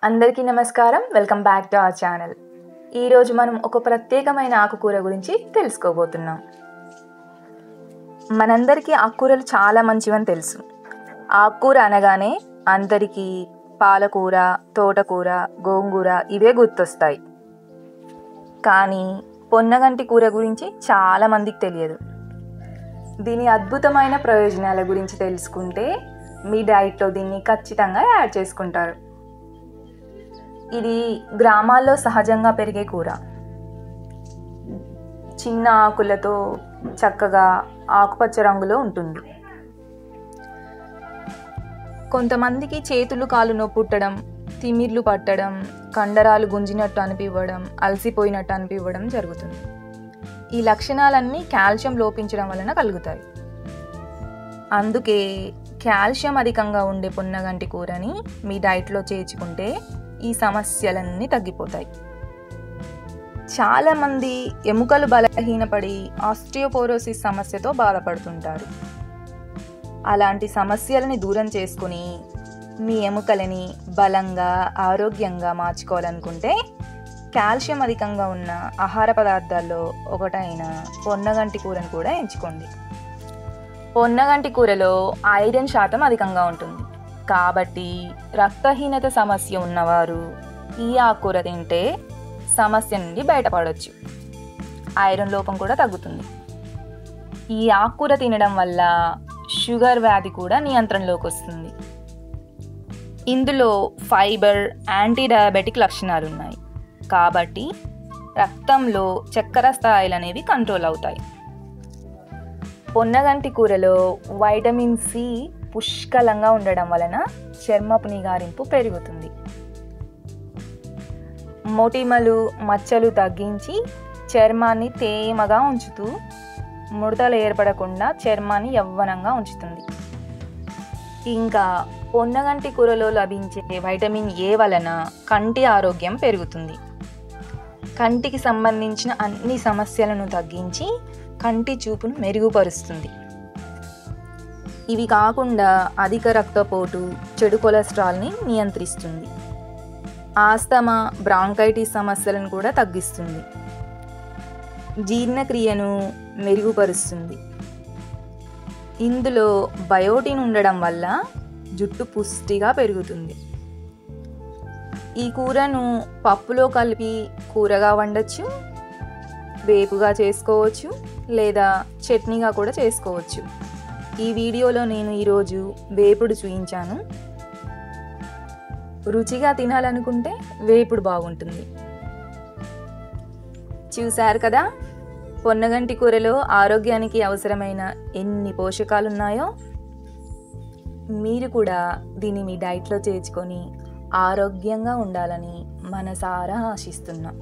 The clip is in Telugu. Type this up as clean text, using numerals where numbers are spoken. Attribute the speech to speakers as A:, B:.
A: అందరికీ నమస్కారం. Welcome back to our channel. ఈరోజు మనం ఒక ప్రత్యేకమైన ఆకుకూర గురించి తెలుసుకోబోతున్నాం. మనందరికీ ఆకుకూరలు చాలా మంచివని తెలుసు. ఆకుకూర అనగానే అందరికీ పాలకూర, తోటకూర, గోంగూర ఇవే గుర్తొస్తాయి. కానీ పొన్నగంటి కూర గురించి చాలామందికి తెలియదు. దీని అద్భుతమైన ప్రయోజనాల గురించి తెలుసుకుంటే మీ డైట్లో దీన్ని ఖచ్చితంగా యాడ్ చేసుకుంటారు. ఇది గ్రామాల్లో సహజంగా పెరిగే కూర. చిన్న ఆకులతో చక్కగా ఆకుపచ్చ రంగులో ఉంటుంది. కొంతమందికి చేతులు కాళ్ళు నొప్పుట్టడం, తిమ్మిర్లు పట్టడం, కండరాలు గుంజినట్టు అనిపివ్వడం, అలసిపోయినట్టు అనిపివ్వడం జరుగుతుంది. ఈ లక్షణాలన్నీ కాల్షియం లోపించడం వలన కలుగుతాయి. అందుకే కాల్షియం అధికంగా ఉండే పొన్నగంటి కూరని మీ డైట్లో చేర్చుకుంటే ఈ సమస్యలన్నీ తగ్గిపోతాయి. చాలామంది ఎముకలు బలహీనపడి ఆస్టియోపోరోసిస్ సమస్యతో బాధపడుతుంటారు. అలాంటి సమస్యలని దూరం చేసుకుని మీ ఎముకలని బలంగా ఆరోగ్యంగా మార్చుకోవాలనుకుంటే కాల్షియం అధికంగా ఉన్న ఆహార పదార్థాల్లో ఒకటైన పొన్నగంటి కూరను కూడా ఎంచుకోండి. పొన్నగంటి కూరలో ఐరన్ శాతం అధికంగా ఉంటుంది. కాబట్టి రక్తహీనత సమస్య ఉన్నవారు ఈ ఆకుకూర తింటే సమస్య నుండి బయటపడవచ్చు. ఐరన్ లోపం కూడా తగ్గుతుంది. ఈ ఆకుకూర తినడం వల్ల షుగర్ వ్యాధి కూడా నియంత్రణలోకి వస్తుంది. ఇందులో ఫైబర్, యాంటీ డయాబెటిక్ లక్షణాలు ఉన్నాయి. కాబట్టి రక్తంలో చక్కెర స్థాయిలు అనేవి కంట్రోల్ అవుతాయి. పొన్నగంటి కూరలో వైటమిన్ సి పుష్కలంగా ఉండడం వలన చర్మపు నిగారింపు పెరుగుతుంది. మొటిమలు, మచ్చలు తగ్గించి చర్మాన్ని తేమగా ఉంచుతూ ముడతలు ఏర్పడకుండా చర్మాన్ని యవ్వనంగా ఉంచుతుంది. ఇంకా పొన్నగంటి కూరలో లభించే వైటమిన్ ఏ వలన కంటి ఆరోగ్యం పెరుగుతుంది. కంటికి సంబంధించిన అన్ని సమస్యలను తగ్గించి కంటి చూపును మెరుగుపరుస్తుంది. ఇవి కాకుండా అధిక రక్తపోటు, చెడు కొలెస్ట్రాల్ని నియంత్రిస్తుంది. ఆస్తమా, బ్రాంకైటిస్ సమస్యలను కూడా తగ్గిస్తుంది. జీర్ణక్రియను మెరుగుపరుస్తుంది. ఇందులో బయోటిన్ ఉండడం వల్ల జుట్టు పుష్టిగా పెరుగుతుంది. ఈ కూరను పప్పులో కలిపి కూరగా వండొచ్చు, వేపుగా చేసుకోవచ్చు, లేదా చట్నీగా కూడా చేసుకోవచ్చు. ఈ వీడియోలో నేను ఈరోజు వేపుడు చూపించాను. రుచిగా తినాలనుకుంటే వేపుడు బాగుంటుంది. చూశారు కదా, పొన్నగంటి కూరలో ఆరోగ్యానికి అవసరమైన ఎన్ని పోషకాలు ఉన్నాయో. మీరు కూడా దీన్ని మీ డైట్లో చేర్చుకొని ఆరోగ్యంగా ఉండాలని మనసారా ఆశిస్తున్నా.